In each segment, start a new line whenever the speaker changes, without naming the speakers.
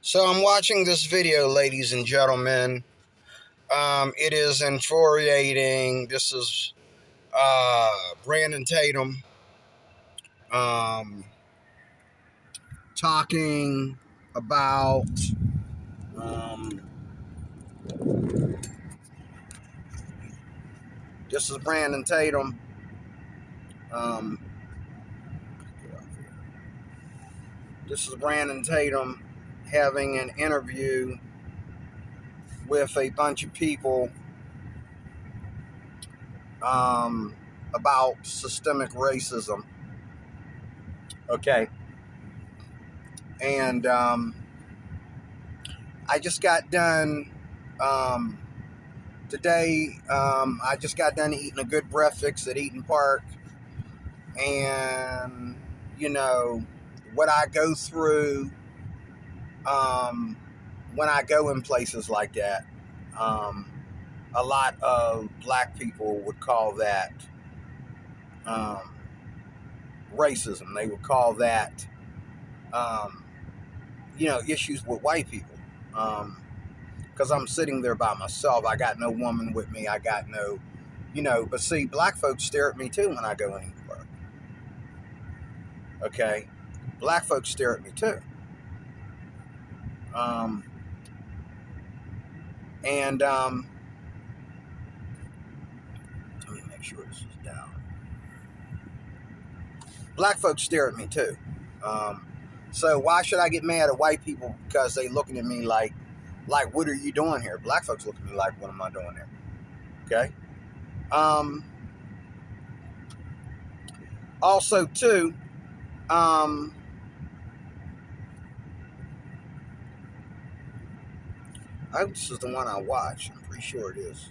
So I'm watching this video, ladies and gentlemen. It is infuriating. This is Brandon Tatum um, talking about um, this is Brandon Tatum. Um, this is Brandon Tatum having an interview with a bunch of people about systemic racism. Okay. And I just got done today. I just got done eating a good breakfast at Eaton Park, and you know what I go through when I go in places like that. Um, a lot of black people would call that um, racism. They would call that um, issues with white people. Because I'm sitting there by myself. I got no woman with me. I got no, but see, black folks stare at me too when I go in Eaton Park. Okay? Black folks stare at me too. Um, and let me make sure this is down. Black folks stare at me too. So why should I get mad at white people because they looking at me like what are you doing here? Black folks look at me like, what am I doing here? Okay? Also too, I hope this is the one I watch. I'm pretty sure it is.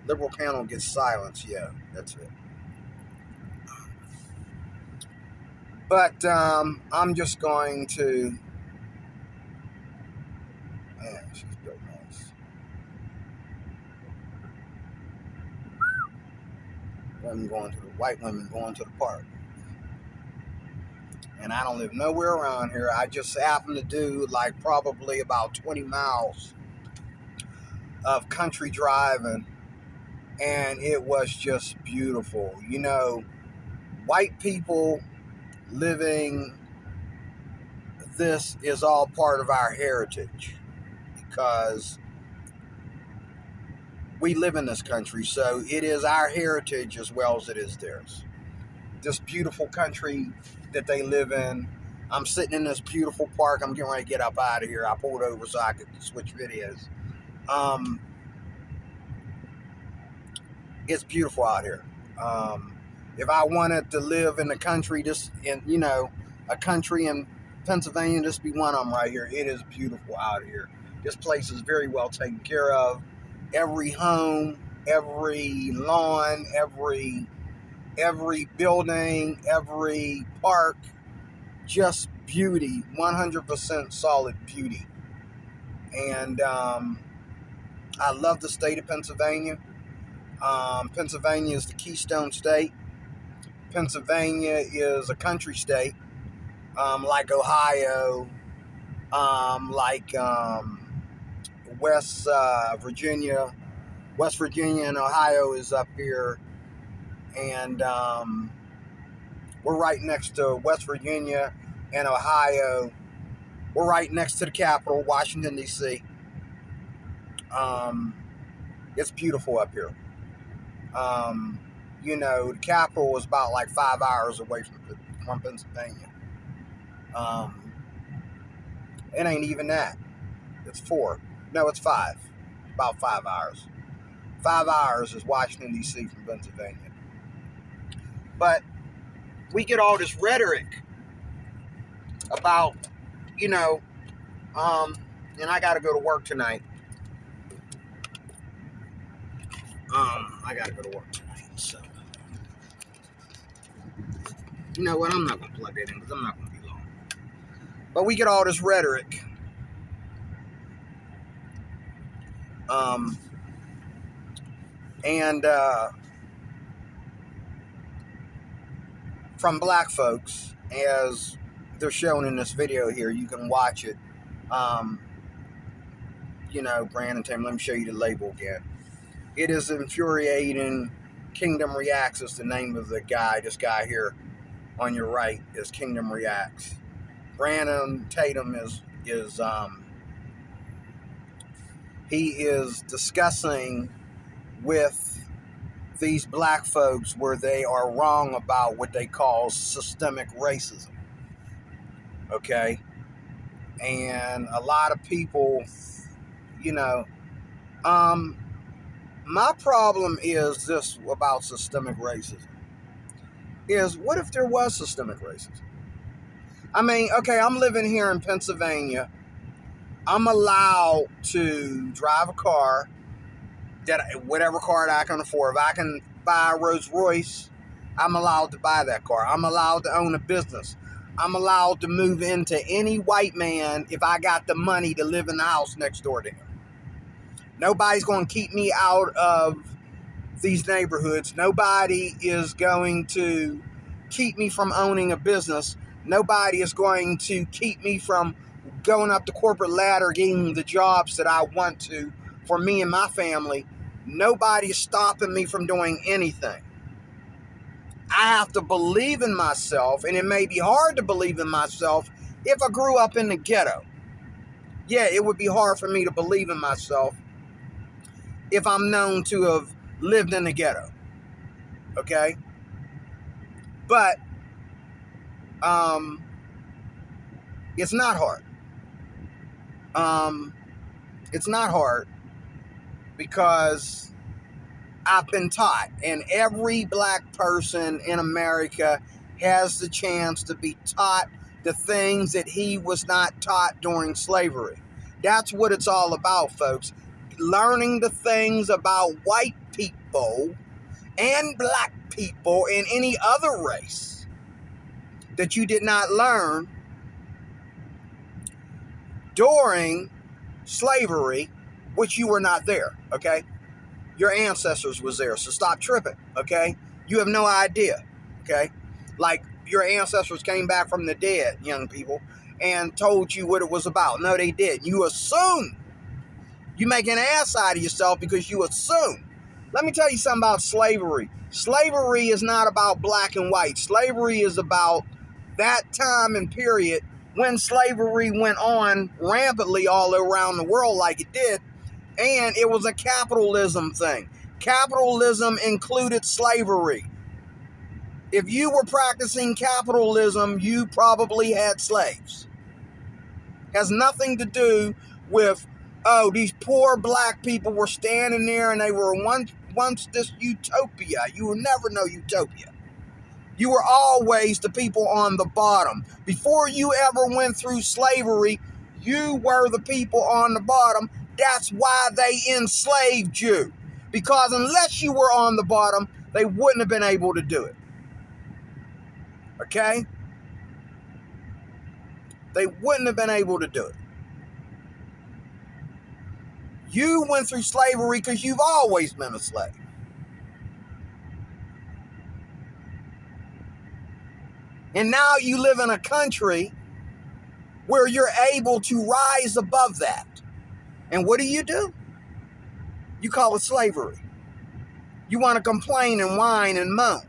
Liberal panel gets silence. Yeah, that's it. But I'm just going to. Man, she's built nice. White women going to the park. And I don't live nowhere around here. I just happen to do like probably about 20 miles of country driving, and it was just beautiful. White people living, this is all part of our heritage because we live in this country, so it is our heritage as well as it is theirs. This beautiful country that they live in. I'm sitting in this beautiful park. I'm getting ready to get up out of here. I pulled over so I could switch videos. It's beautiful out here. If I wanted to live in the country, a country in Pennsylvania, this be one of them right here. It is beautiful out here. This place is very well taken care of. Every home, every lawn, every building, every park, just beauty, 100% solid beauty. And I love the state of Pennsylvania. Pennsylvania is the Keystone State. Pennsylvania is a country state, like Ohio, like West Virginia. West Virginia and Ohio is up here, and we're right next to West Virginia and Ohio. We're right next to the capital, Washington, D.C. It's beautiful up here. The capital was about like 5 hours away from Pennsylvania. It ain't even that. It's 4. No, it's 5. About 5 hours. 5 hours is Washington, D.C. from Pennsylvania. But we get all this rhetoric about, and I got to go to work tonight. I got to go to work tonight, so. You know what? I'm not going to plug that in because I'm not going to be long. But we get all this rhetoric. And from black folks, as they're shown in this video here, you can watch it. Um, Brandon Tatum, let me show you the label again. It is infuriating. Kingdom Reacts is the name of the guy. This guy here on your right is Kingdom Reacts. Brandon Tatum is he is discussing with these black folks where they are wrong about what they call systemic racism. Okay? And a lot of people, my problem is this about systemic racism. Is what if there was systemic racism? I mean, okay, I'm living here in Pennsylvania. I'm allowed to drive a car, whatever car that I can afford. If I can buy a Rolls Royce, I'm allowed to buy that car. I'm allowed to own a business. I'm allowed to move into any white man if I got the money to live in the house next door to him. Nobody's going to keep me out of these neighborhoods. Nobody is going to keep me from owning a business. Nobody is going to keep me from going up the corporate ladder, getting the jobs that I want to for me and my family. Nobody is stopping me from doing anything. I have to believe in myself, and it may be hard to believe in myself if I grew up in the ghetto. Yeah, it would be hard for me to believe in myself if I'm known to have lived in the ghetto. Okay? But it's not hard. It's not hard because I've been taught, and every black person in America has the chance to be taught the things that he was not taught during slavery. That's what it's all about, folks. Learning the things about white people and black people and any other race that you did not learn during slavery, which you were not there, okay? Your ancestors was there, so stop tripping, okay? You have no idea, okay? Like, your ancestors came back from the dead, young people, and told you what it was about. No, they didn't. You assume. You make an ass out of yourself because you assume. Let me tell you something about slavery. Slavery is not about black and white. Slavery is about that time and period when slavery went on rampantly all around the world like it did, and it was a capitalism thing. Capitalism included slavery. If you were practicing capitalism, you probably had slaves. Has nothing to do with, oh, these poor black people were standing there and they were once this utopia. You will never know utopia. You were always the people on the bottom. Before you ever went through slavery, you were the people on the bottom. That's why they enslaved you. Because unless you were on the bottom, they wouldn't have been able to do it. Okay? They wouldn't have been able to do it. You went through slavery because you've always been a slave. And now you live in a country where you're able to rise above that. And what do? You call it slavery. You want to complain and whine and moan.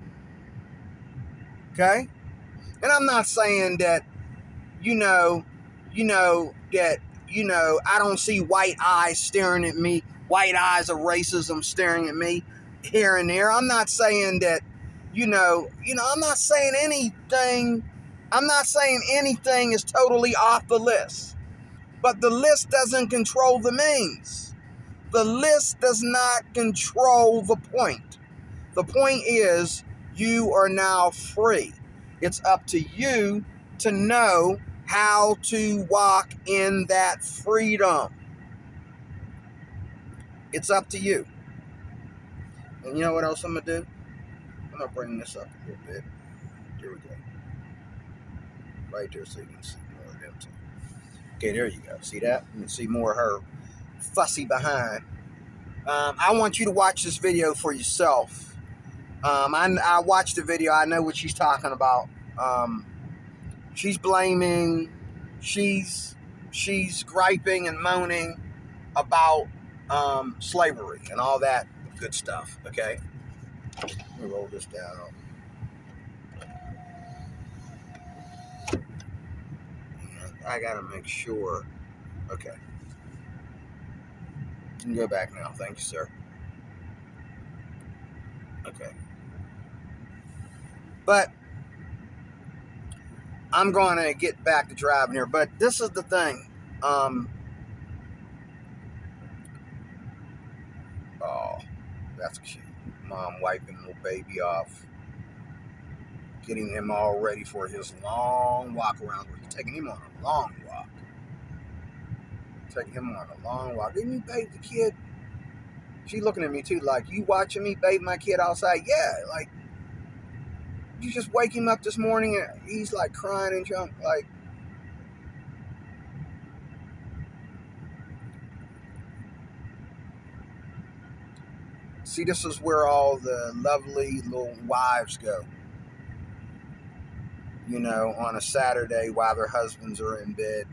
Okay? And I'm not saying that, I don't see white eyes staring at me, white eyes of racism staring at me here and there. I'm not saying that, I'm not saying anything. I'm not saying anything is totally off the list. But the list doesn't control the means. The list does not control the point. The point is, you are now free. It's up to you to know how to walk in that freedom. It's up to you. And you know what else I'm going to do? I'm going to bring this up a little bit. There we go. Right there so you can see more of them too. Okay, there you go. See that? You can see more of her fussy behind. I want you to watch this video for yourself. I watched the video. I know what she's talking about. She's blaming. She's she's griping and moaning about slavery and all that good stuff. Okay, let me roll this down. I gotta make sure. Okay, you can go back now. Thank you, sir. Okay, but I'm going to get back to driving here. But this is the thing. Oh, that's cute. Mom wiping little baby off, getting him all ready for his long walk around. We're taking him on a long walk. Taking him on a long walk. Didn't you bathe the kid? She looking at me too, like, you watching me bathe my kid outside? Yeah, like, you just wake him up this morning and he's like crying and junk. Like, see, this is where all the lovely little wives go. You know, on a Saturday while their husbands are in bed,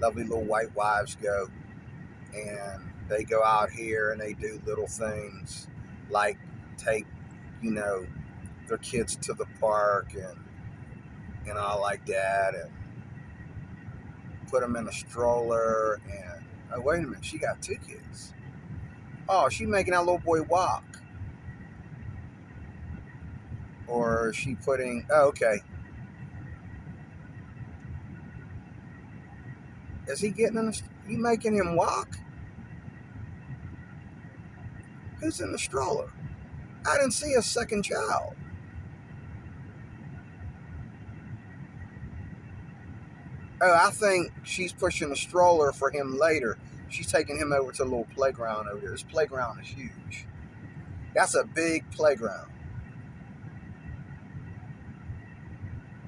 lovely little white wives go, and they go out here and they do little things like take, you know, their kids to the park and all like that, and put them in a stroller. And oh, wait a minute, she got 2 kids. Oh, she making that little boy walk, or she putting, oh, okay, is he getting in you making him walk? Who's in the stroller? I didn't see a second child. Oh, I think she's pushing a stroller for him later. She's taking him over to a little playground over there. This playground is huge. That's a big playground.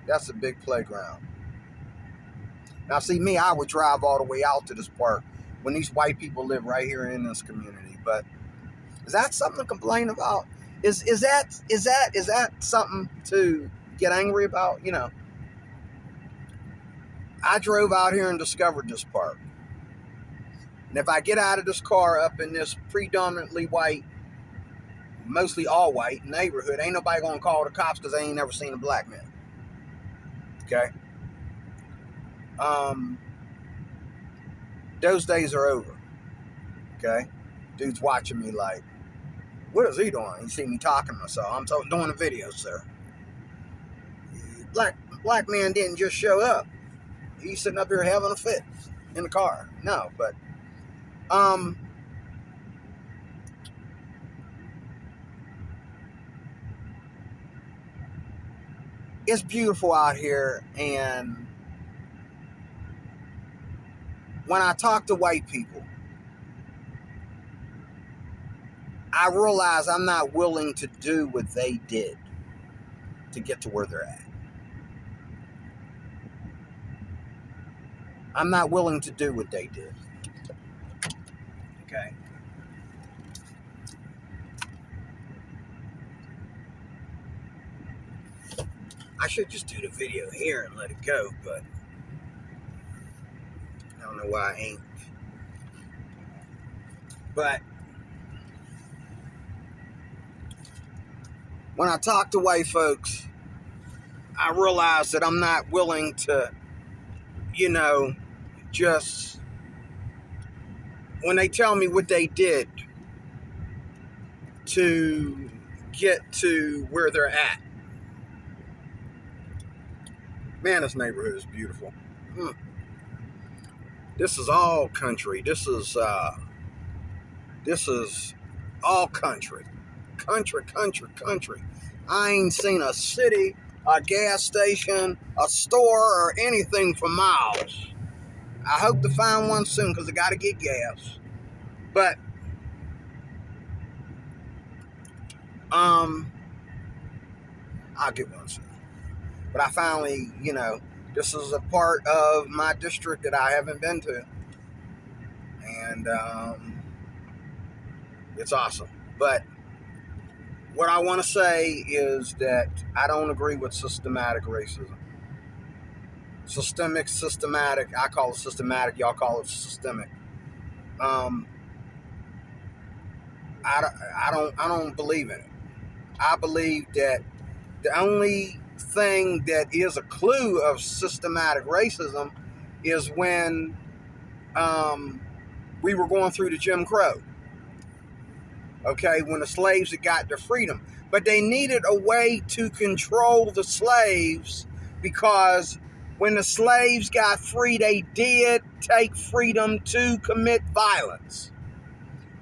That's a big playground. Now, see, me, I would drive all the way out to this park when these white people live right here in this community. But is that something to complain about? Is that something to get angry about? You know, I drove out here and discovered this park. And if I get out of this car up in this predominantly white, mostly all white neighborhood, ain't nobody gonna call the cops because they ain't never seen a black man. Okay? Those days are over. Okay? Dude's watching me like, what is he doing? He see me talking to myself. I'm doing a video, sir. Black man didn't just show up. He's sitting up here having a fit in the car. No, but it's beautiful out here, and when I talk to white people, I realize I'm not willing to do what they did to get to where they're at. I'm not willing to do what they did. Okay? I should just do the video here and let it go, but I don't know why I ain't. But when I talk to white folks, I realize that I'm not willing to, you know, just when they tell me what they did to get to where they're at. Man, this neighborhood is beautiful. This is all country. This is all country. Country. I ain't seen a city, a gas station, a store, or anything for miles. I hope to find one soon because I got to get gas. But I'll get one soon. But I finally, you know, this is a part of my district that I haven't been to. And it's awesome. But what I want to say is that I don't agree with systematic racism. Systematic. I call it systematic. Y'all call it systemic. Um, I don't believe in it. I believe that the only thing that is a clue of systematic racism is when we were going through the Jim Crow. Okay, when the slaves had got their freedom, but they needed a way to control the slaves because when the slaves got free, they did take freedom to commit violence.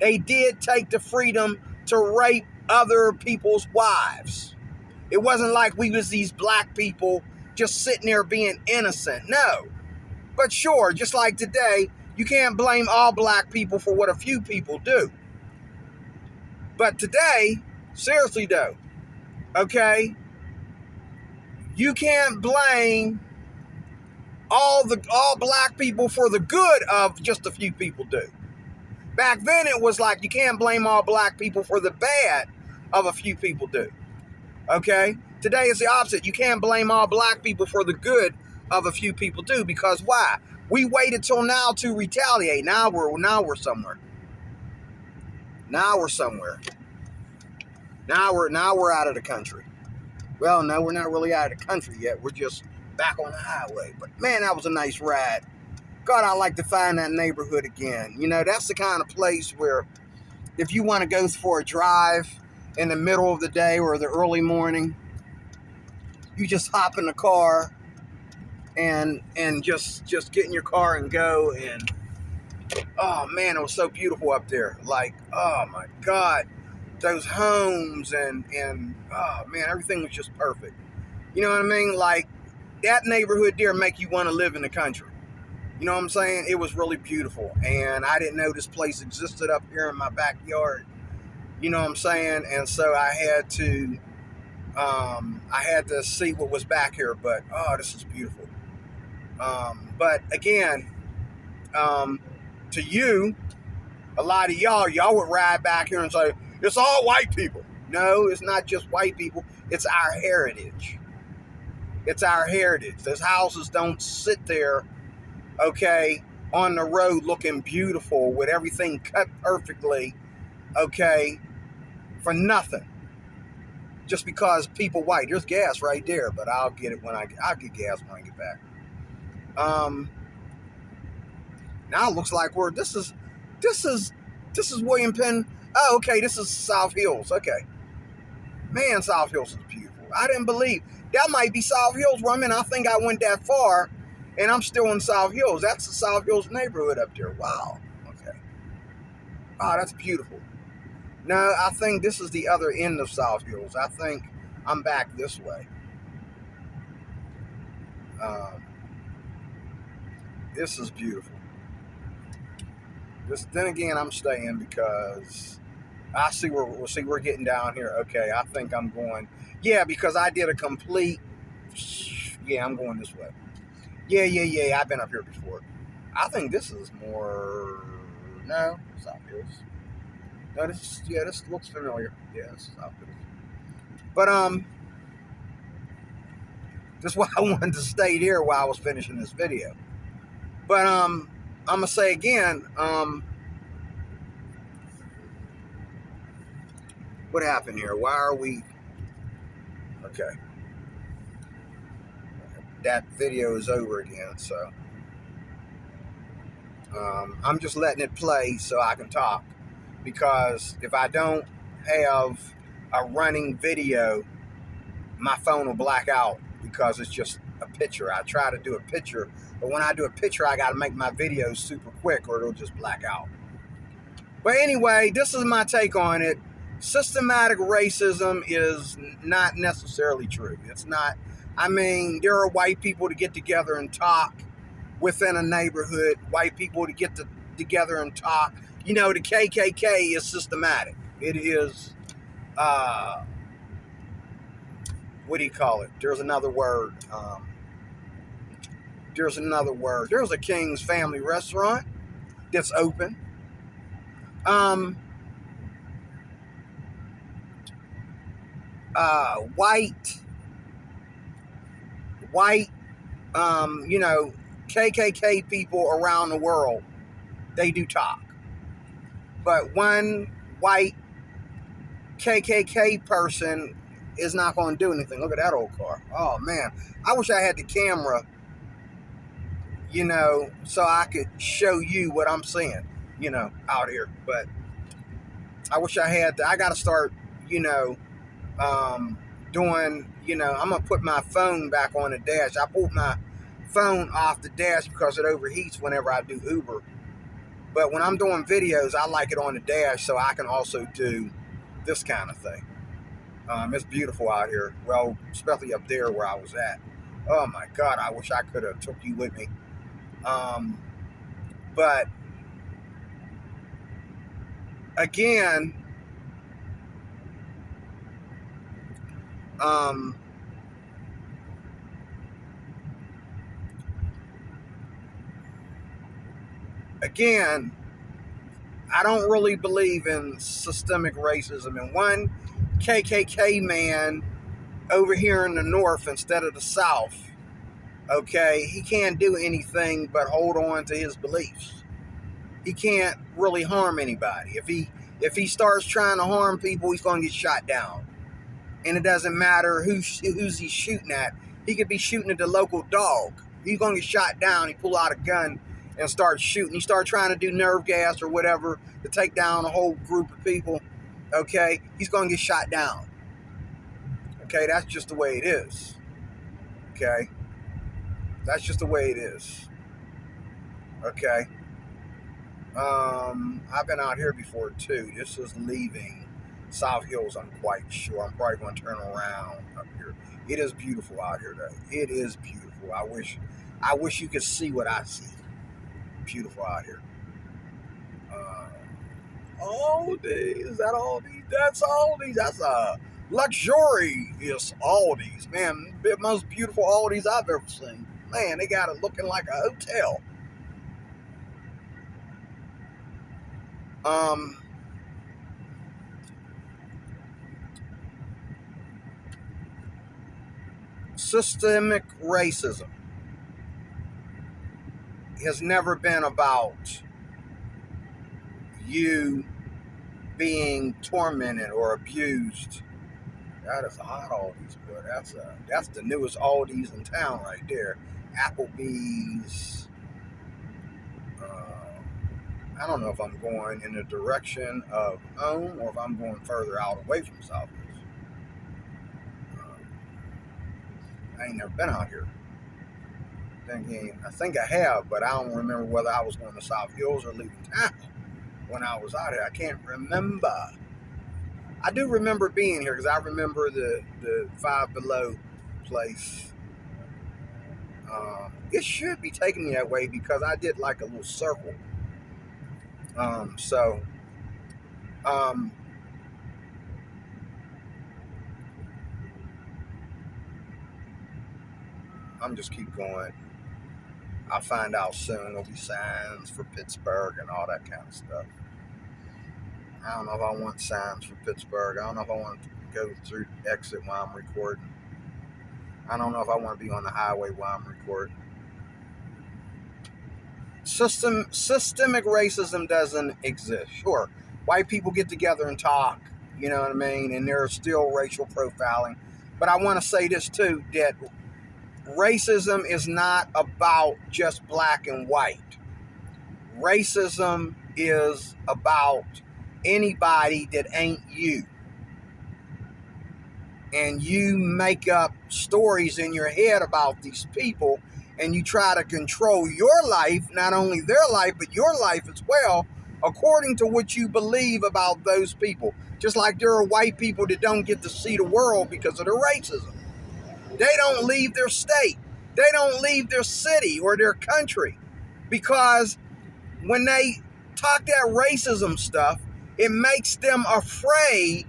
They did take the freedom to rape other people's wives. It wasn't like we was these black people just sitting there being innocent. No. But sure, just like today, you can't blame all black people for what a few people do. But today, seriously though, okay, you can't blame all black people for the good of just a few people do. Back then it was like you can't blame all black people for the bad of a few people do. Okay? Today it's the opposite. You can't blame all black people for the good of a few people do, because why? We waited till now to retaliate. Now we're somewhere. Now we're somewhere. Now we're out of the country. Well, no, we're not really out of the country yet. We're just back on the highway. But man, that was a nice ride. God, I'd like to find that neighborhood again. You know, that's the kind of place where if you want to go for a drive in the middle of the day or the early morning, you just hop in the car and just get in your car and go. And oh man, it was so beautiful up there. Like, oh my God, those homes and oh man, everything was just perfect. You know what I mean? Like, that neighborhood there make you want to live in the country. You know what I'm saying? It was really beautiful. And I didn't know this place existed up here in my backyard. You know what I'm saying? And so I had to see what was back here. But oh, this is beautiful. But again, to you, a lot of y'all would ride back here and say, it's all white people. No, it's not just white people. It's our heritage. It's our heritage. Those houses don't sit there, okay, on the road looking beautiful with everything cut perfectly, okay, for nothing. Just because people white. There's gas right there, but I'll get gas when I get back. Now it looks like this is William Penn. Oh, okay, this is South Hills. Okay. Man, South Hills is beautiful. I didn't believe that might be South Hills where I'm in. I think I went that far and I'm still in South Hills. That's the South Hills neighborhood up there. Wow. Okay. Oh, that's beautiful. No, I think this is the other end of South Hills. I think I'm back this way. This is beautiful. Then again, I'm staying because I see we're getting down here. Okay, I think I'm going. Yeah, because I did a complete. Yeah, I'm going this way. Yeah. I've been up here before. I think this is more. No, South Hills. No, this looks familiar. Yeah, this is South Hills. But this is why I wanted to stay here while I was finishing this video. But I'm gonna say again, what happened here? Why are we? Okay, that video is over again, so I'm just letting it play so I can talk, because if I don't have a running video, my phone will black out because it's just a picture. I try to do a picture, but when I do a picture, I got to make my videos super quick or it'll just black out. But anyway, this is my take on it. Systematic racism is not necessarily true. It's not. I mean, there are white people to get together and talk within a neighborhood, white people to get together and talk. You know, the KKK is systematic. It is, what do you call it? There's another word. There's a King's Family restaurant that's open. White You know, KKK people around the world, they do talk. But one white KKK person is not going to do anything. Look at that old car. Oh, man. I wish I had the camera, you know, so I could show you what I'm seeing, you know, out here. But I wish I had I got to start, you know, doing, you know, I'm going to put my phone back on the dash. I pulled my phone off the dash because it overheats whenever I do Uber. But when I'm doing videos, I like it on the dash so I can also do this kind of thing. It's beautiful out here. Well, especially up there where I was at. Oh my God, I wish I could have took you with me. But again, I don't really believe in systemic racism. And one KKK man over here in the North instead of the South, okay, he can't do anything but hold on to his beliefs. He can't really harm anybody. If he starts trying to harm people, he's going to get shot down. And it doesn't matter who's he's shooting at. He could be shooting at the local dog. He's going to get shot down. He pull out a gun and start shooting. He start trying to do nerve gas or whatever to take down a whole group of people. Okay, he's going to get shot down. Okay, that's just the way it is. Okay, that's just the way it is. Okay. I've been out here before too. This is leaving South Hills, I'm quite sure. I'm probably going to turn around up here. It is beautiful out here, though. It is beautiful. I wish you could see what I see. Beautiful out here. Aldi's. Is that Aldi's? That's Aldi's. That's a luxurious Aldi's. Man, the most beautiful Aldi's I've ever seen. Man, they got it looking like a hotel. Systemic racism has never been about you being tormented or abused. That is a hot Aldi's, boy. That's the newest Aldi's in town right there. Applebee's. I don't know if I'm going in the direction of home or if I'm going further out away from South Hills. I ain't never been out here. Thinking, I think I have, but I don't remember whether I was going to South Hills or leaving town when I was out here. I can't remember. I do remember being here because I remember the Five Below place. It should be taking me that way because I did like a little circle. I'm just keep going. I'll find out soon. There'll be signs for Pittsburgh and all that kind of stuff. I don't know if I want signs for Pittsburgh. I don't know if I want to go through exit while I'm recording. I don't know if I want to be on the highway while I'm recording. Systemic racism doesn't exist. Sure, white people get together and talk, you know what I mean, and there's still racial profiling. But I want to say this too, that racism is not about just black and white. Racism is about anybody that ain't you. And you make up stories in your head about these people and you try to control your life, not only their life, but your life as well, according to what you believe about those people. Just like there are white people that don't get to see the world because of their racism. They don't leave their state. They don't leave their city or their country because when they talk that racism stuff, it makes them afraid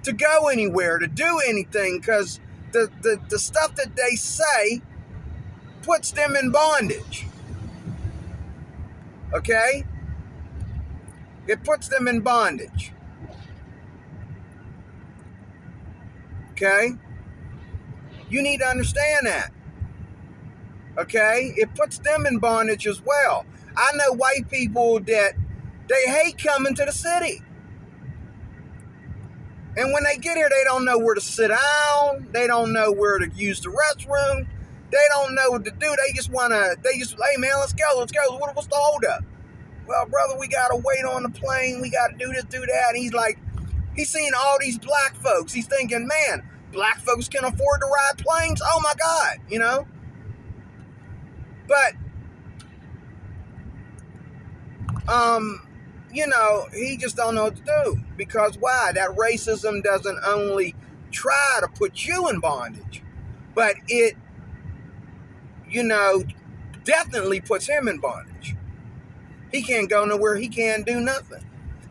to go anywhere, to do anything, because the stuff that they say puts them in bondage. Okay? It puts them in bondage. Okay? You need to understand that. Okay? It puts them in bondage as well. I know white people that they hate coming to the city. And when they get here, they don't know where to sit down. They don't know where to use the restroom. They don't know what to do. They just, hey man, let's go. What's the holdup? Well, brother, we got to wait on the plane. We got to do this, do that. And he's like, he's seeing all these black folks. He's thinking, man, black folks can afford to ride planes? Oh my God, you know? But, you know, he just don't know what to do. Because why? That racism doesn't only try to put you in bondage, but it, you know, definitely puts him in bondage. He can't go nowhere. He can't do nothing.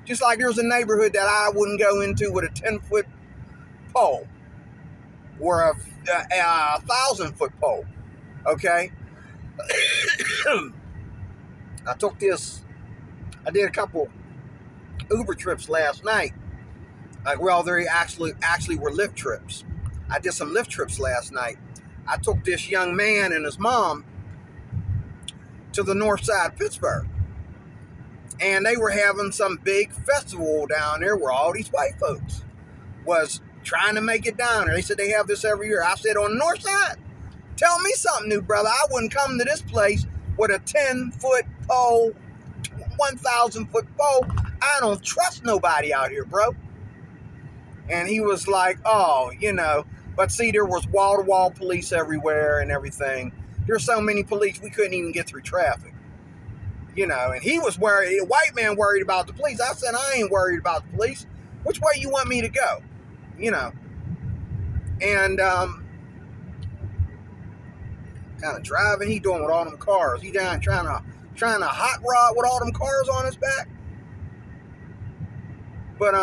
Just like there's a neighborhood that I wouldn't go into with a 10-foot pole or a 1,000-foot pole. Okay? I did a couple Uber trips last night. Well, they actually were Lyft trips. I did some Lyft trips last night. I took this young man and his mom to the north side of Pittsburgh. And they were having some big festival down there where all these white folks was trying to make it down there. They said they have this every year. I said, on the north side, tell me something new, brother. I wouldn't come to this place with a 10-foot pole, 1,000-foot pole. I don't trust nobody out here, bro. And he was like, oh, you know. But see, there was wall-to-wall police everywhere and everything. There's so many police, we couldn't even get through traffic. You know, and he was worried, a white man worried about the police. I said, I ain't worried about the police. Which way you want me to go? You know. And kind of driving he doing with all them cars. He down trying to hot rod with all them cars on his back. But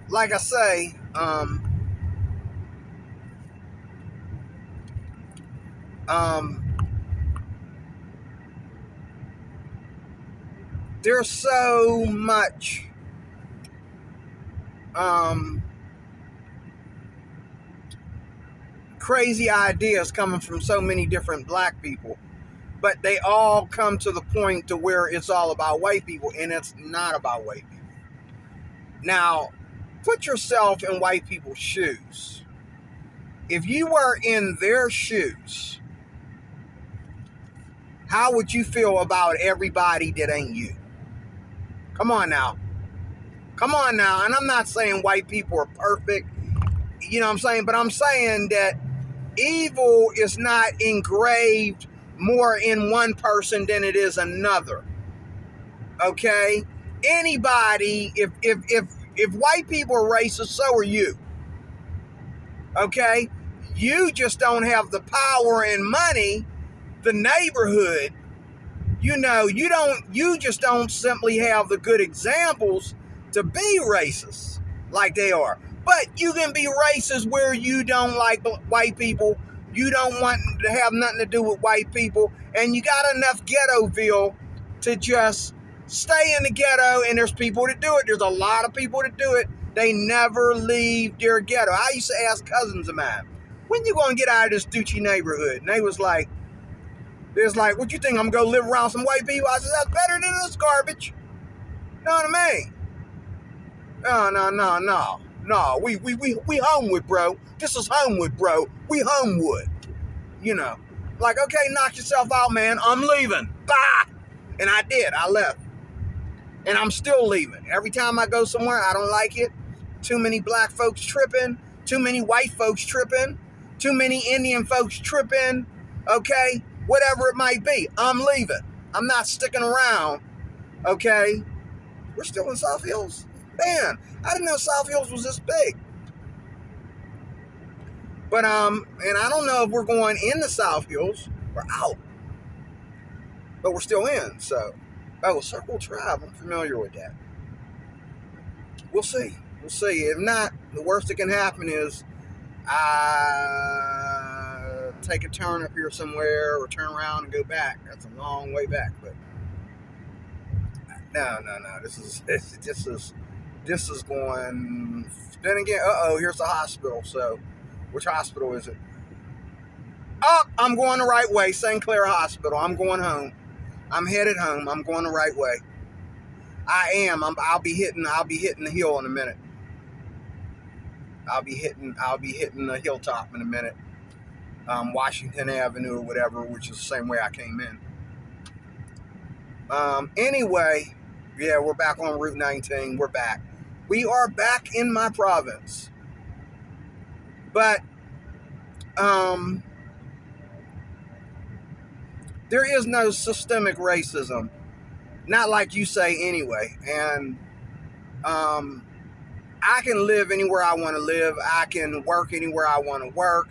like I say, there's so much crazy ideas coming from so many different black people, but they all come to the point to where it's all about white people, and it's not about white people. Now, put yourself in white people's shoes. If you were in their shoes, how would you feel about everybody that ain't you? Come on now. And I'm not saying white people are perfect, you know what I'm saying? But I'm saying that evil is not engraved more in one person than it is another. Okay? Anybody, if white people are racist, so are you. Okay? You just don't have the power and money, the neighborhood. You know, you just don't simply have the good examples to be racist like they are. But you can be racist where you don't like white people. You don't want to have nothing to do with white people. And you got enough ghettoville to just stay in the ghetto, and there's people to do it. There's a lot of people to do it. They never leave their ghetto. I used to ask cousins of mine, when you going to get out of this Doochie neighborhood? And they was like, what you think, I'm going to go live around some white people? I said, that's better than this garbage. You know what I mean? No. We Homewood, bro. This is Homewood, bro. We Homewood. You know. Like, okay, knock yourself out, man. I'm leaving. Bah! And I did. I left. And I'm still leaving. Every time I go somewhere, I don't like it. Too many black folks tripping. Too many white folks tripping. Too many Indian folks tripping. Okay? Whatever it might be. I'm leaving. I'm not sticking around. Okay? We're still in South Hills. Man, I didn't know South Hills was this big. But, and I don't know if we're going into South Hills. We're out. But we're still in, so. Oh, Circle Tribe, I'm familiar with that. We'll see. If not, the worst that can happen is I take a turn up here somewhere or turn around and go back. That's a long way back, but no. This is going. Then again, here's the hospital. So, which hospital is it? Oh, I'm going the right way. St. Clair Hospital. I'm going home. I'm headed home. I'm going the right way. I am. I'll be hitting the hill in a minute. I'll be hitting the hilltop in a minute. Washington Avenue or whatever, which is the same way I came in. Anyway, yeah, we're back on Route 19. We're back. We are back in my province. But there is no systemic racism. Not like you say anyway. And I can live anywhere I want to live. I can work anywhere I want to work.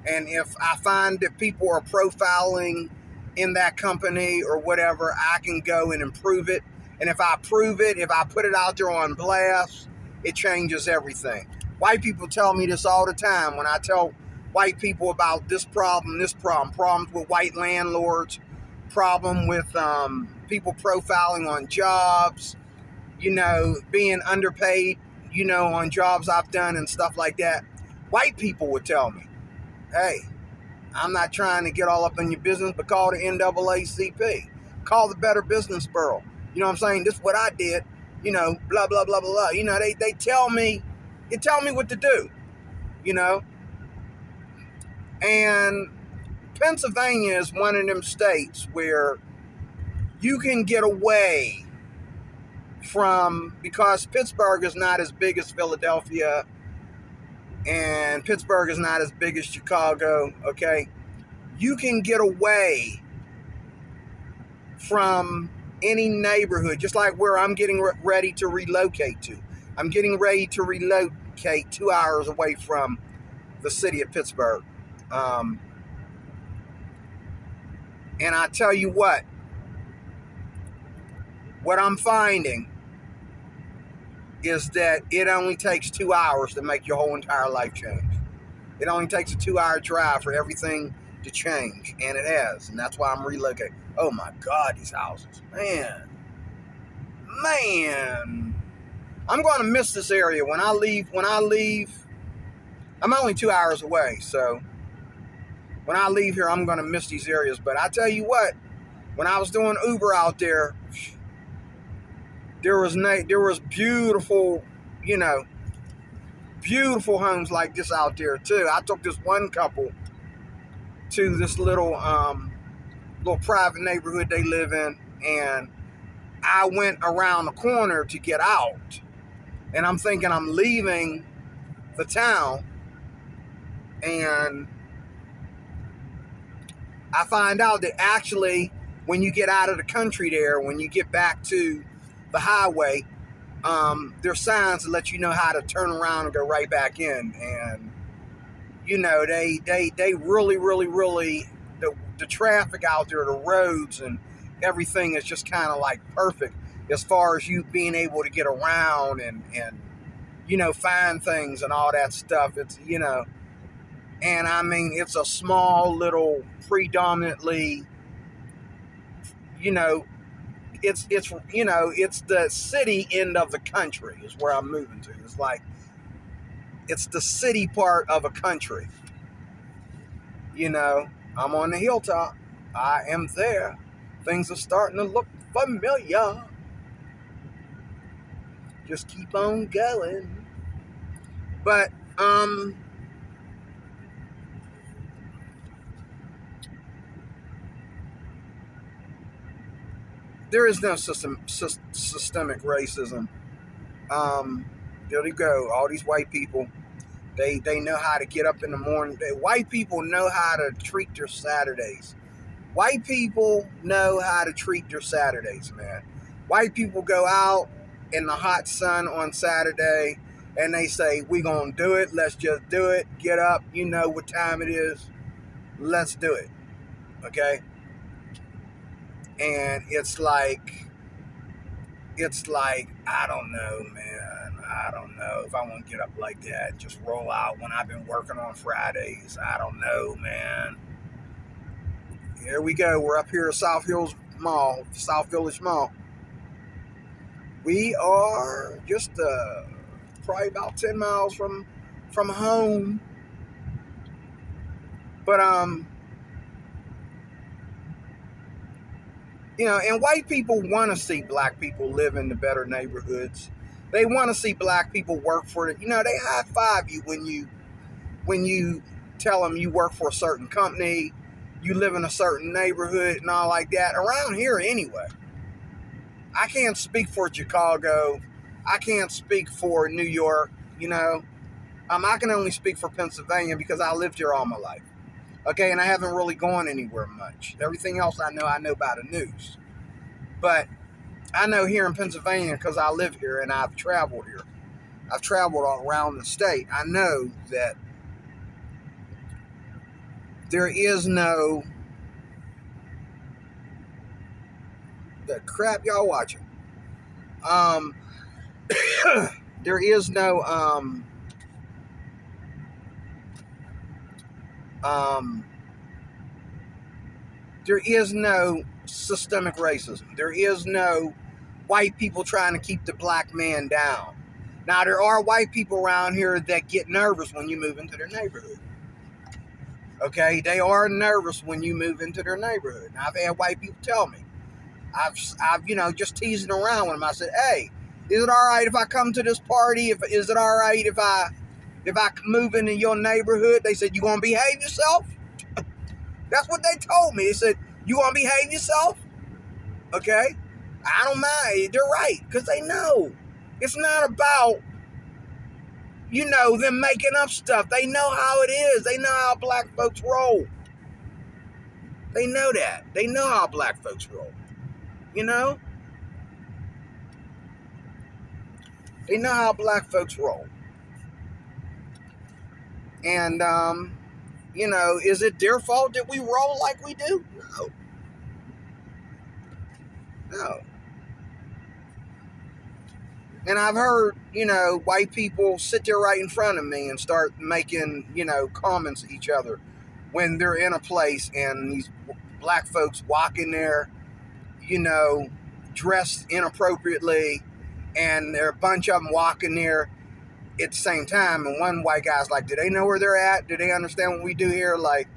And if I find that people are profiling in that company or whatever, I can go and improve it. And if I prove it, if I put it out there on blast, it changes everything. White people tell me this all the time when I tell white people about this problem, problems with white landlords, problem with people profiling on jobs, being underpaid, on jobs I've done and stuff like that. White people would tell me, hey, I'm not trying to get all up in your business, but call the NAACP. Call the Better Business Bureau. You know what I'm saying? This is what I did. Blah, blah, blah, blah, blah. They tell me what to do, And Pennsylvania is one of them states where you can get away from, because Pittsburgh is not as big as Philadelphia and Pittsburgh is not as big as Chicago, okay? You can get away from any neighborhood, just like where I'm getting ready to relocate to. I'm getting ready to relocate 2 hours away from the city of Pittsburgh. And I tell you what I'm finding is that it only takes 2 hours to make your whole entire life change. It only takes a 2-hour drive for everything to change, and it has, and that's why I'm relocating. Oh my God, these houses, man, I'm going to miss this area when I leave. I'm only 2 hours away, so when I leave here, I'm going to miss these areas. But I tell you what, when I was doing Uber out there, there was beautiful, beautiful homes like this out there too. I took this one couple to this little private neighborhood they live in, and I went around the corner to get out, and I'm thinking I'm leaving the town, and I find out that actually when you get out of the country there, when you get back to the highway, there's signs to let you know how to turn around and go right back in. And they really, really, really, the traffic out there, the roads and everything is just kind of like perfect as far as you being able to get around and find things and all that stuff. It's and I mean, it's a small little predominantly, it's the city end of the country is where I'm moving to. It's like, it's the city part of a country. I'm on the hilltop. I am there. Things are starting to look familiar. Just keep on going. But, there is no systemic racism. There you go. All these white people, they know how to get up in the morning. White people know how to treat their Saturdays. White people know how to treat their Saturdays, man. White people go out in the hot sun on Saturday and they say, we gonna do it. Let's just do it. Get up. You know what time it is. Let's do it. Okay? And it's like, I don't know, man. I don't know if I want to get up like that, just roll out when I've been working on Fridays. I don't know, man. Here we go. We're up here at South Village Mall. We are just probably about 10 miles from home. But And white people want to see black people live in the better neighborhoods. They want to see black people work for it. They high five you when you tell them you work for a certain company, you live in a certain neighborhood and all like that. Around here anyway. I can't speak for Chicago. I can't speak for New York, I can only speak for Pennsylvania because I lived here all my life. Okay, and I haven't really gone anywhere much. Everything else I know by the news. But I know here in Pennsylvania because I live here and I've traveled here. I've traveled all around the state. I know that there is no... The crap y'all watching. There is no... there is no systemic racism. There is no white people trying to keep the black man down. Now, there are white people around here that get nervous when you move into their neighborhood. Okay? They are nervous when you move into their neighborhood. Now, I've had white people tell me. I've just teasing around with them. I said, hey, is it all right if I come to this party? Is it all right if I move into your neighborhood? They said, you gonna behave yourself? That's what they told me. They said, you gonna behave yourself? Okay? I don't mind. They're right, because they know. It's not about, them making up stuff. They know how it is. They know how black folks roll. They know that. They know how black folks roll. They know how black folks roll. And, is it their fault that we roll like we do? No. And I've heard, white people sit there right in front of me and start making, comments at each other when they're in a place and these black folks walk in there, dressed inappropriately, and there are a bunch of them walking there at the same time, and one white guy's like, do they know where they're at? Do they understand what we do here? Like,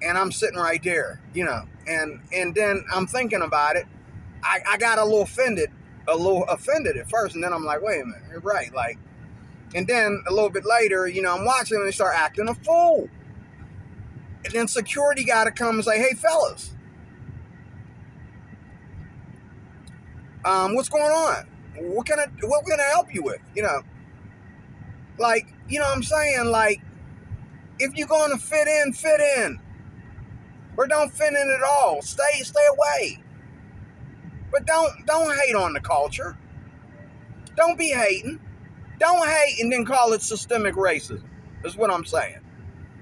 and I'm sitting right there, and then I'm thinking about it. I got a little offended at first, and then I'm like, wait a minute, you're right. Like, and then a little bit later, I'm watching them and they start acting a fool. And then security got to come and say, hey, fellas, what's going on? What can I help you with? Like, what I'm saying? Like, if you're going to fit in. Or don't fit in at all. Stay away. But don't hate on the culture. Don't be hating. Don't hate and then call it systemic racism. That's what I'm saying.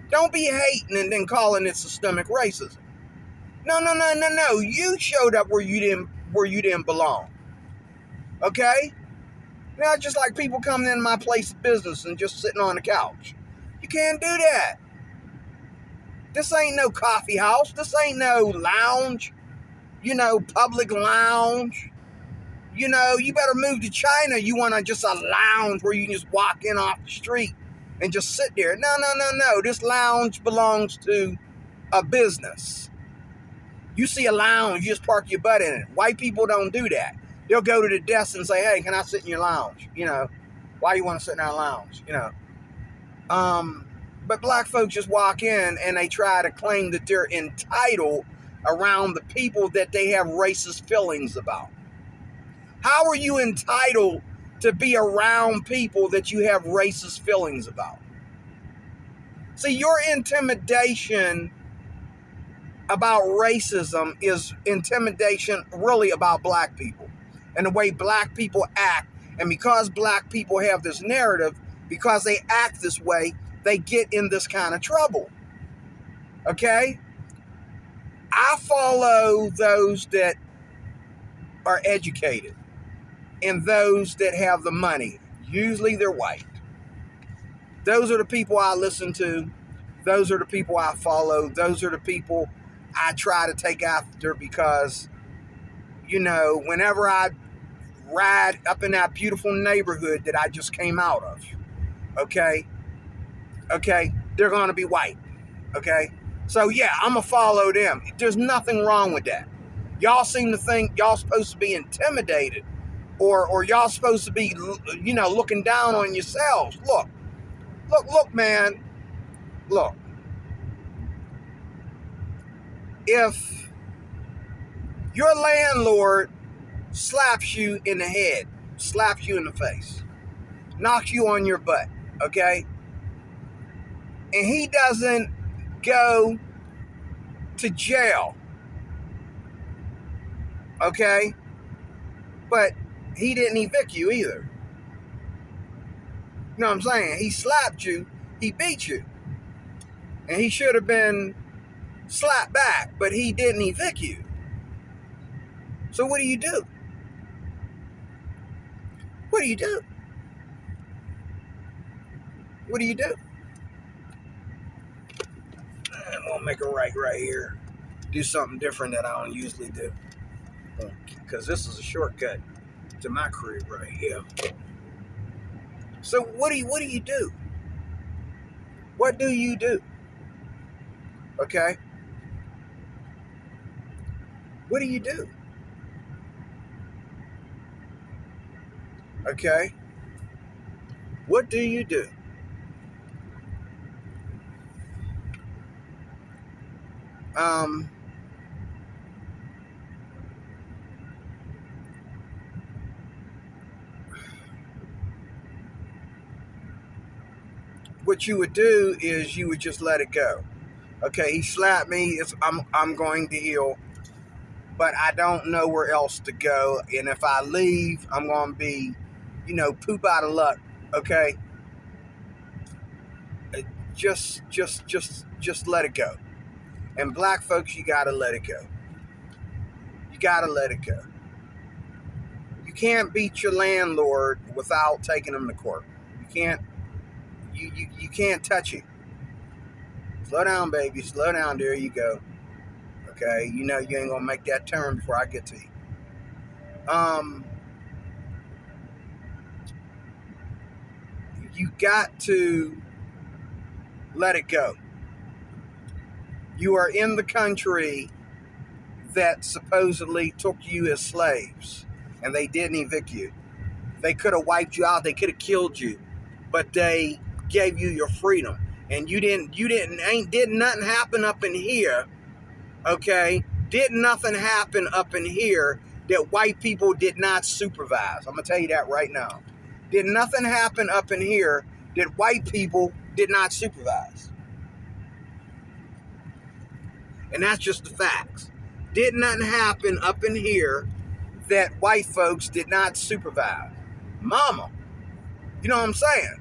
Don't be hating and then calling it systemic racism. No. You showed up where you didn't belong. Okay? Now, just like people coming in my place of business and just sitting on the couch. You can't do that. This ain't no coffee house. This ain't no lounge. Public lounge. You better move to China. You want just a lounge where you can just walk in off the street and just sit there. No. This lounge belongs to a business. You see a lounge, you just park your butt in it. White people don't do that. They'll go to the desk and say, hey, can I sit in your lounge? Why you want to sit in our lounge? But black folks just walk in and they try to claim that they're entitled around the people that they have racist feelings about. How are you entitled to be around people that you have racist feelings about? See, your intimidation about racism is intimidation really about black people and the way black people act. And because black people have this narrative, because they act this way, they get in this kind of trouble. Okay? I follow those that are educated and those that have the money. Usually they're white. Those are the people I listen to. Those are the people I follow. Those are the people I try to take after because, whenever I ride up in that beautiful neighborhood that I just came out of, okay, they're going to be white, okay? So yeah, I'm going to follow them. There's nothing wrong with that. Y'all seem to think y'all supposed to be intimidated or y'all supposed to be, looking down on yourselves. Look, man. Look. If your landlord slaps you in the head, slaps you in the face, knocks you on your butt, okay? And he doesn't go to jail, okay? But he didn't evict you either. You know what I'm saying? He slapped you, he beat you. And he should have been slapped back, but he didn't evict you. So what do you do? What do you do? What do you do? I'm gonna make a right here. Do something different that I don't usually do. Because this is a shortcut to my crib right here. So what do you do? What do you do? Okay? What do you do? Okay? What do you do? What you would do is you would just let it go. Okay, he slapped me. I'm going to heal, but I don't know where else to go. And if I leave, I'm going to be, poop out of luck. Okay, just let it go. And black folks, you gotta let it go. You gotta let it go. You can't beat your landlord without taking him to court. You can't. You can't touch it. Slow down, baby. Slow down. There you go. Okay, you ain't gonna make that turn before I get to you. You got to let it go. You are in the country that supposedly took you as slaves, and they didn't evict you. They could have wiped you out. They could have killed you, but they gave you your freedom, and did nothing happen up in here. Okay, did nothing happen up in here that white people did not supervise. I'm gonna tell you that right now. Did nothing happen up in here that white people did not supervise, and that's just the facts. Did nothing happen up in here that white folks did not supervise. Mama, you know what I'm saying?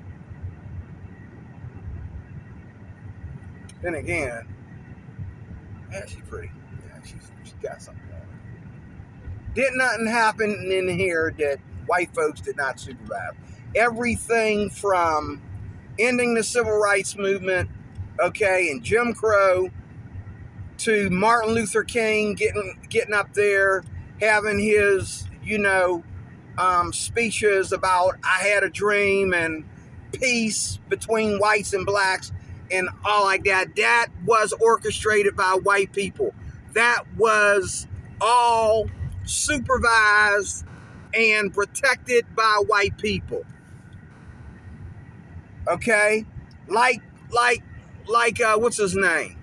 Then again, yeah, she's pretty. Yeah, she got something on her. Did nothing happen in here that white folks did not supervise. Everything from ending the civil rights movement, okay, and Jim Crow, to Martin Luther King getting up there, having his, speeches about I had a dream and peace between whites and blacks and all like that. That was orchestrated by white people. That was all supervised and protected by white people. Okay? Like, what's his name?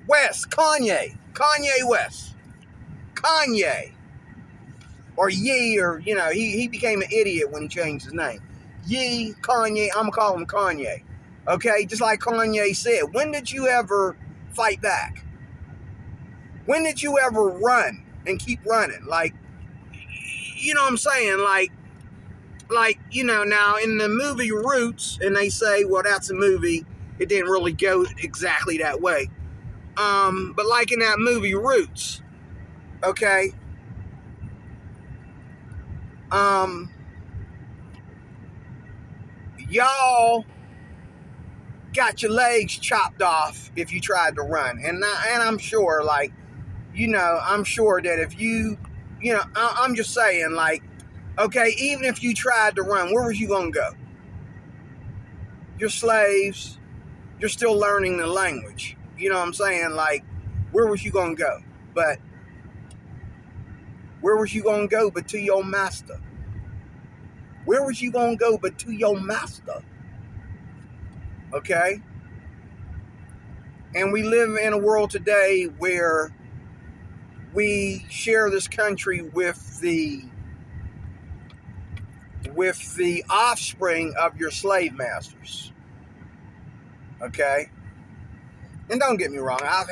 West, Kanye West. Kanye. Or Ye, or, he became an idiot when he changed his name. Ye, Kanye, I'm going to call him Kanye. Okay? Just like Kanye said, when did you ever fight back? When did you ever run and keep running? Like, you know what I'm saying? Like, now in the movie Roots, and they say, well, that's a movie, it didn't really go exactly that way. But like in that movie Roots, okay, y'all got your legs chopped off if you tried to run. And I'm sure, I'm sure that if you, I'm just saying, okay, even if you tried to run, where was you going to go? you're slaves, you're still learning the language. You know what I'm saying? Like, where was you going to go? But where was you going to go but to your master? Where was you going to go but to your master? Okay? And we live in a world today where we share this country with the offspring of your slave masters. Okay? And don't get me wrong, I've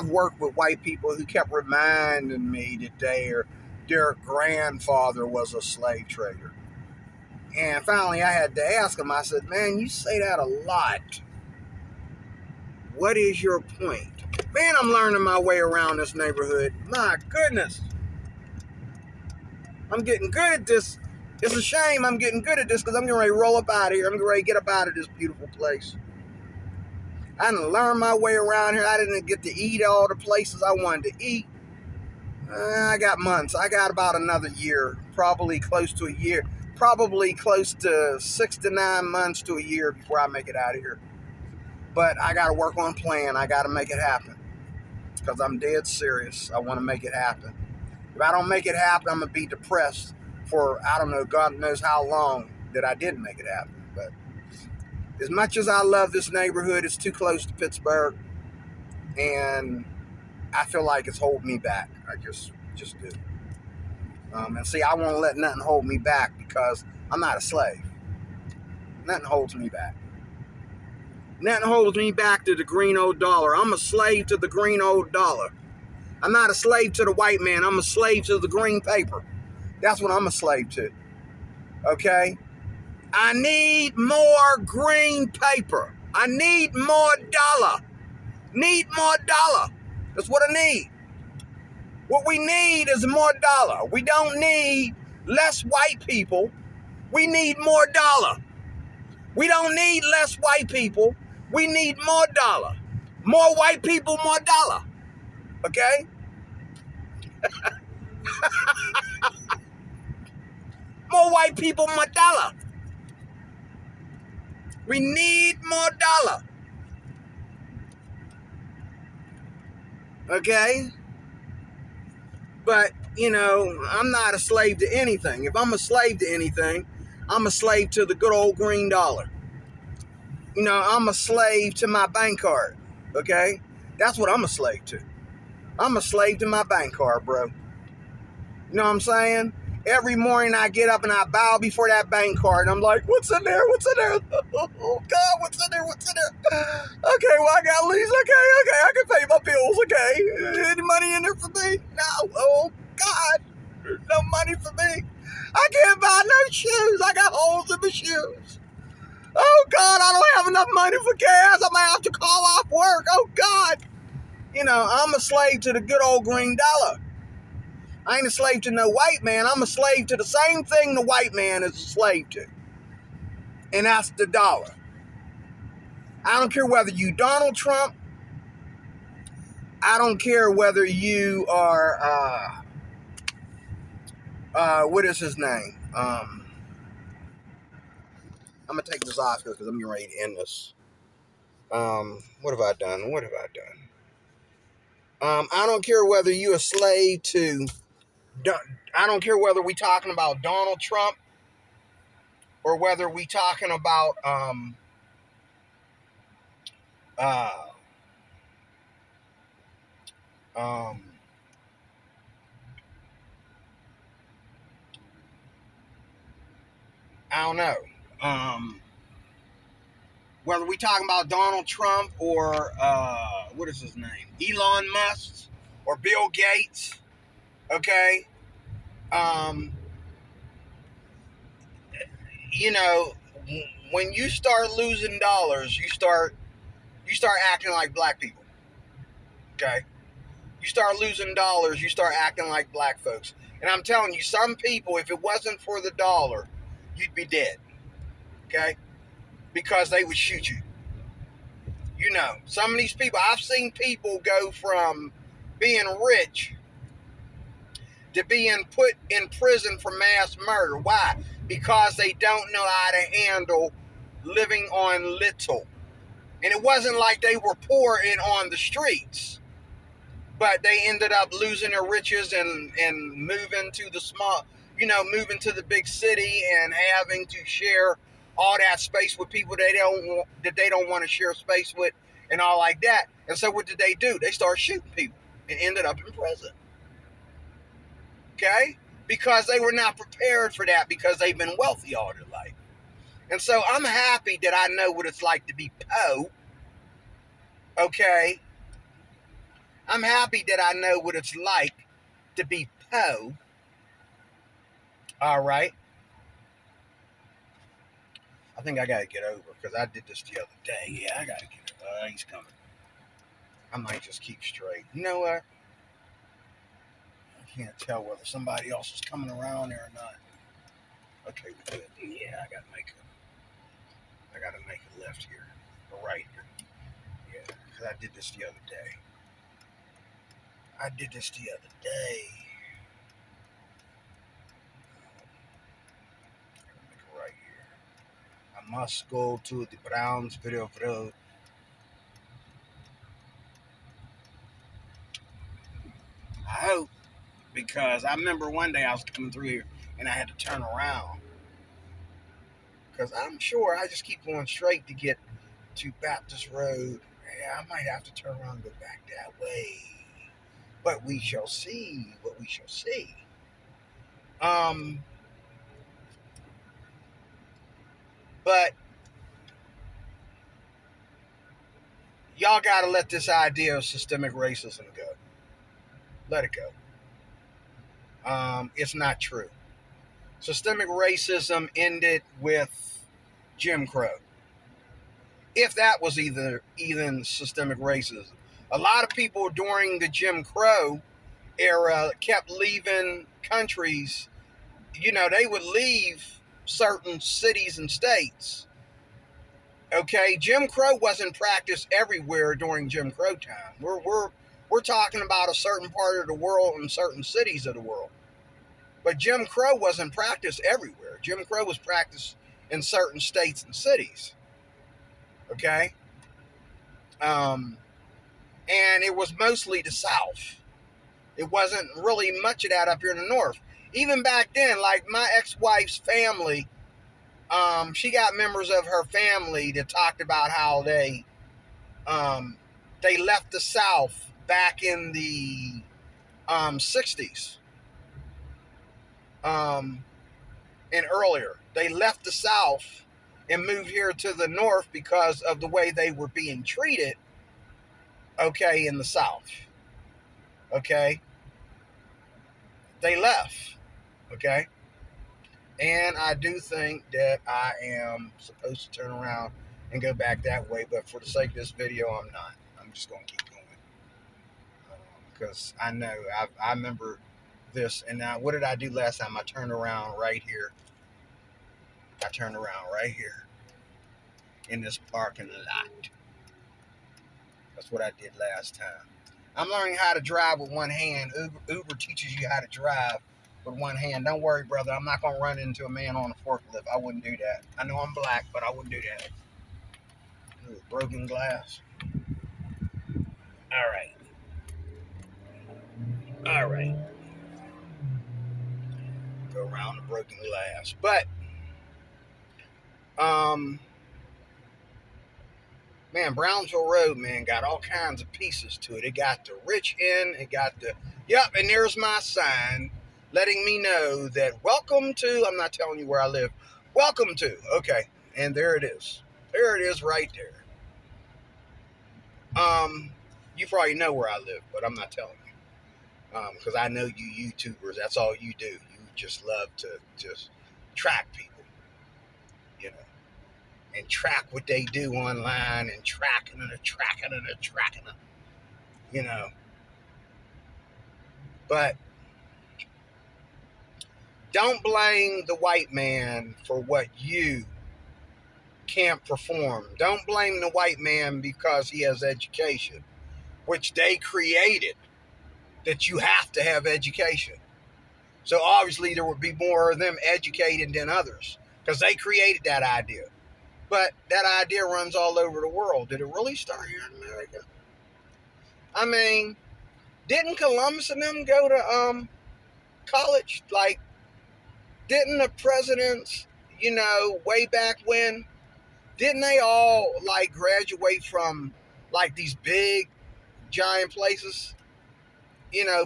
worked with white people who kept reminding me that their grandfather was a slave trader. And finally I had to ask him, I said, man, you say that a lot. What is your point? Man, I'm learning my way around this neighborhood. My goodness. I'm getting good at this. It's a shame I'm getting good at this because I'm getting ready to roll up out of here. I'm getting ready to get up out of this beautiful place. I didn't learn my way around here. I didn't get to eat all the places I wanted to eat. I got months. I got about another year, probably close to a year, probably close to 6 to 9 months to a year before I make it out of here. But I got to work on a plan. I got to make it happen because I'm dead serious. I want to make it happen. If I don't make it happen, I'm going to be depressed for, I don't know, God knows how long that I didn't make it happen. But as much as I love this neighborhood, it's too close to Pittsburgh, and I feel like it's holding me back. I just do. And see, I won't let nothing hold me back because I'm not a slave. Nothing holds me back. Nothing holds me back to the green old dollar. I'm a slave to the green old dollar. I'm not a slave to the white man. I'm a slave to the green paper. That's what I'm a slave to. Okay? I need more green paper. I need more dollar. Need more dollar. That's what I need. What we need is more dollar. We don't need less white people. We need more dollar. We don't need less white people. We need more dollar. More white people, more dollar. Okay? More white people, more dollar. We need more dollar. Okay? But, you know, I'm not a slave to anything. If I'm a slave to anything, I'm a slave to the good old green dollar. You know, I'm a slave to my bank card. Okay? That's what I'm a slave to. I'm a slave to my bank card, bro. You know what I'm saying? Every morning I get up and I bow before that bank card and I'm like, what's in there? What's in there? Oh, God, what's in there? What's in there? Okay, well, I got lease. Okay, I can pay my bills. Okay. Any money in there for me? No. Oh, God. No money for me. I can't buy no shoes. I got holes in my shoes. Oh, God, I don't have enough money for gas. I might have to call off work. Oh, God. You know, I'm a slave to the good old green dollar. I ain't a slave to no white man. I'm a slave to the same thing the white man is a slave to. And that's the dollar. I don't care whether you Donald Trump. I don't care whether you are, what is his name? I'm going to take this off here because I'm getting ready to end this. What have I done? I don't care whether you a slave to, I don't care whether we talking about Donald Trump or whether we talking about, I don't know. Whether we talking about Donald Trump or, what is his name? Elon Musk or Bill Gates. Okay. You know, when you start losing dollars, you start acting like black people. Okay. You start losing dollars, you start acting like black folks. And I'm telling you, some people, if it wasn't for the dollar, you'd be dead. Okay? Because they would shoot you. You know, some of these people, I've seen people go from being rich to being put in prison for mass murder. Why? Because they don't know how to handle living on little. And it wasn't like they were poor and on the streets, but they ended up losing their riches and moving to the small, moving to the big city and having to share all that space with people that they don't want to share space with and all like that. And so what did they do? They started shooting people and ended up in prison. Okay? Because they were not prepared for that because they've been wealthy all their life. And so I'm happy that I know what it's like to be poor. Okay? I'm happy that I know what it's like to be poor. All right? I think I got to get over because I did this the other day. Yeah, I got to get over. He's coming. I might just keep straight. You know what? I can't tell whether somebody else is coming around there or not. Okay, we're good. Yeah, I got to make a left here. Or right here. Yeah, because I did this the other day. Make it right here. I must go to the Brownsville Road. I hope, because I remember one day I was coming through here and I had to turn around. Because I'm sure I just keep going straight to get to Baptist Road. Yeah, I might have to turn around and go back that way. But we shall see. But y'all got to let this idea of systemic racism go. Let it go. It's not true. Systemic racism ended with Jim Crow. If that was even systemic racism. A lot of people during the Jim Crow era kept leaving countries. They would leave certain cities and states. Okay, Jim Crow wasn't practiced everywhere during Jim Crow time. We're talking about a certain part of the world and certain cities of the world. But Jim Crow wasn't practiced everywhere. Jim Crow was practiced in certain states and cities. Okay? And it was mostly the South. It wasn't really much of that up here in the North. Even back then, like my ex-wife's family, she got members of her family that talked about how they left the South back in the 60s and earlier. They left the South and moved here to the North because of the way they were being treated, okay, in the South. Okay? They left. Okay? And I do think that I am supposed to turn around and go back that way, but for the sake of this video, I'm not. I'm just going to keep going. Because I know, I remember this, and now what did I do last time? I turned around right here. In this parking lot. That's what I did last time. I'm learning how to drive with one hand. Uber teaches you how to drive with one hand. Don't worry, brother. I'm not going to run into a man on a forklift. I wouldn't do that. I know I'm black, but I wouldn't do that. Ooh, broken glass. All right. Go around the broken glass. But, man, Brownsville Road, man, got all kinds of pieces to it. It got the rich end. It got the, and there's my sign letting me know that welcome to, I'm not telling you where I live, welcome to, okay, and there it is. There it is right there. You probably know where I live, but I'm not telling you. Because I know you YouTubers, that's all you do. You just love to just track people, and track what they do online and tracking them, But don't blame the white man for what you can't perform. Don't blame the white man because he has education, which they created, that you have to have education. So obviously there would be more of them educated than others because they created that idea. But that idea runs all over the world. Did it really start here in America? I mean, didn't Columbus and them go to college? Like, didn't the presidents, way back when, didn't they all like graduate from like these big giant places?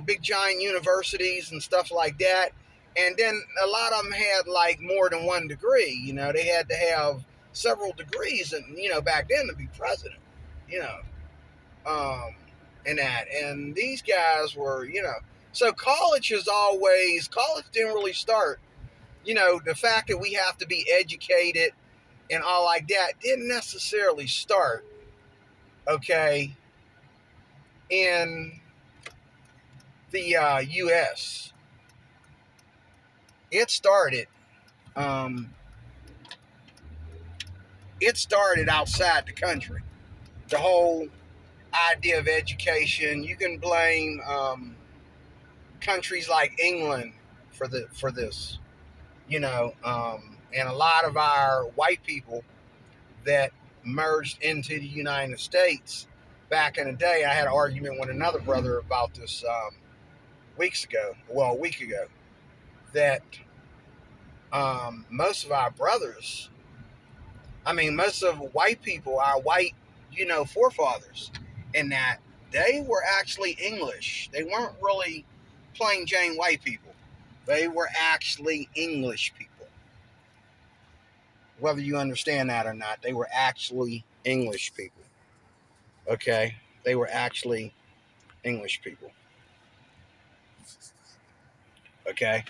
Big giant universities and stuff like that. And then a lot of them had like more than one degree. They had to have several degrees, and back then to be president. You know, and that, and these guys were, So college didn't really start. The fact that we have to be educated and all like that didn't necessarily start. Okay, in the U.S. It started. It started outside the country. The whole idea of education. You can blame countries like England for this. And a lot of our white people that merged into the United States back in the day. I had an argument with another brother about this a week ago, that most of our brothers, most of white people, our white, forefathers, in that they were actually English. They weren't really plain Jane white people. They were actually English people. Whether you understand that or not, they were actually English people. Okay? They were actually English people. Okay?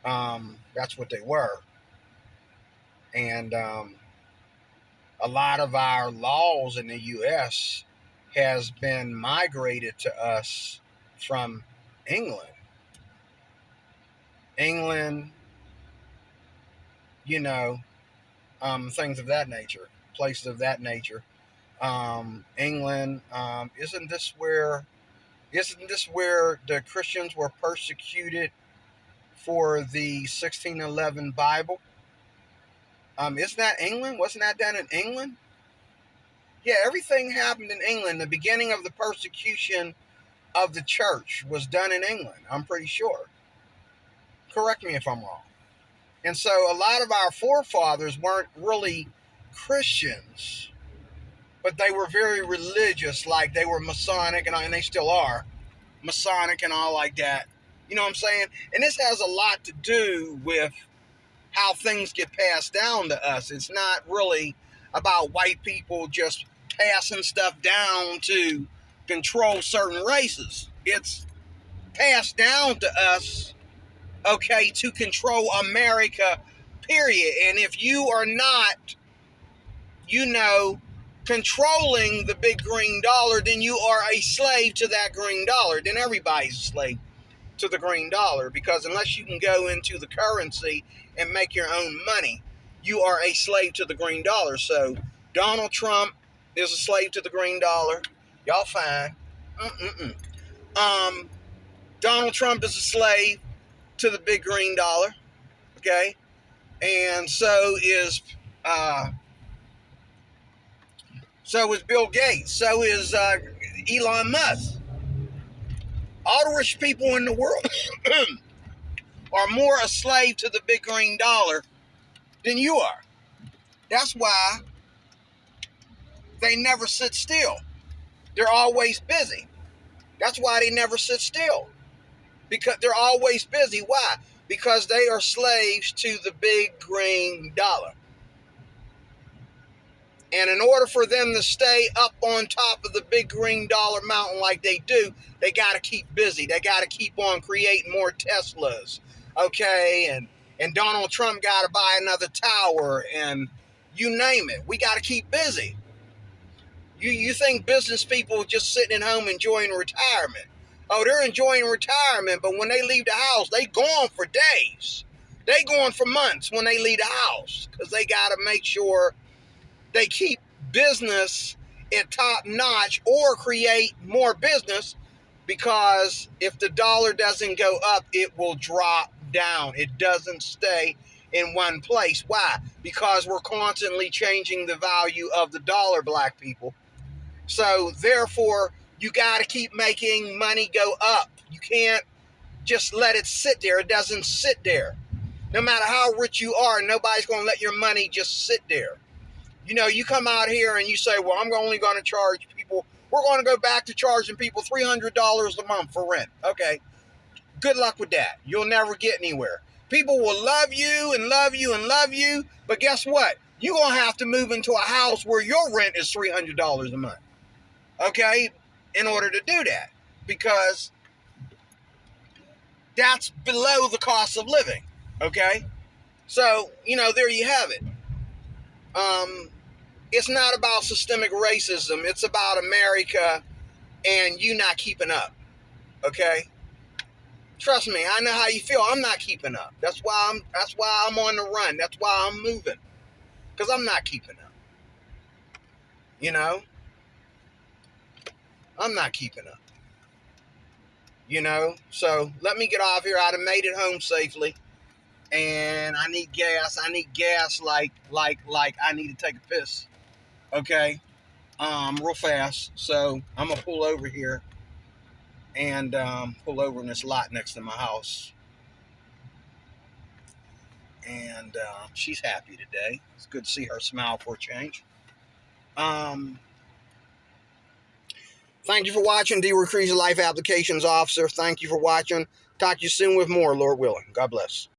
That's what they were. And a lot of our laws in the U.S. has been migrated to us from England. Things of that nature, places of that nature. England, isn't this where the Christians were persecuted for the 1611 Bible? Isn't that England? Wasn't that done in England? Yeah, everything happened in England. The beginning of the persecution of the church was done in England, I'm pretty sure. Correct me if I'm wrong. And so a lot of our forefathers weren't really Christians, but they were very religious, like they were Masonic, and they still are Masonic and all like that. You know what I'm saying? And this has a lot to do with how things get passed down to us. It's not really about white people just passing stuff down to control certain races. It's passed down to us, okay, to control America, period. And if you are not, controlling the big green dollar, then you are a slave to that green dollar. Then everybody's a slave to the green dollar, because unless you can go into the currency and make your own money, you are a slave to the green dollar. So Donald Trump is a slave to the green dollar. Y'all fine. Donald Trump is a slave to the big green dollar. Okay, and so is Bill Gates. So is Elon Musk. All the rich people in the world are more a slave to the big green dollar than you are. That's why they never sit still. They're always busy. That's why they never sit still. Because they're always busy. Why? Because they are slaves to the big green dollar. And in order for them to stay up on top of the big green dollar mountain like they do, they got to keep busy. They got to keep on creating more Teslas. Okay? And Donald Trump got to buy another tower, and you name it. We got to keep busy. You think business people just sitting at home enjoying retirement? Oh, they're enjoying retirement, but when they leave the house, they gone for days. They going for months when they leave the house, because they got to make sure they keep business at top notch or create more business, because if the dollar doesn't go up, it will drop down. It doesn't stay in one place. Why? Because we're constantly changing the value of the dollar, black people. So therefore, you got to keep making money go up. You can't just let it sit there. It doesn't sit there. No matter how rich you are, nobody's going to let your money just sit there. You know, you come out here and you say, well, I'm only going to charge people, we're going to go back to charging people $300 a month for rent. Okay, good luck with that. You'll never get anywhere. People will love you and love you and love you, but guess what? You're going to have to move into a house where your rent is $300 a month, okay, in order to do that, because that's below the cost of living, okay? So, you know, there you have it. It's not about systemic racism. It's about America and you not keeping up, okay? Trust me, I know how you feel. I'm not keeping up. That's why I'm on the run. That's why I'm moving, because I'm not keeping up. You know, I'm not keeping up. You know, so let me get off here. I'd have made it home safely, and I need gas. I need gas like I need to take a piss. Okay, real fast. So I'm gonna pull over here and pull over in this lot next to my house. And she's happy today. It's good to see her smile for a change. Thank you for watching, D. Recreation Life Applications Officer. Thank you for watching. Talk to you soon with more, Lord willing. God bless.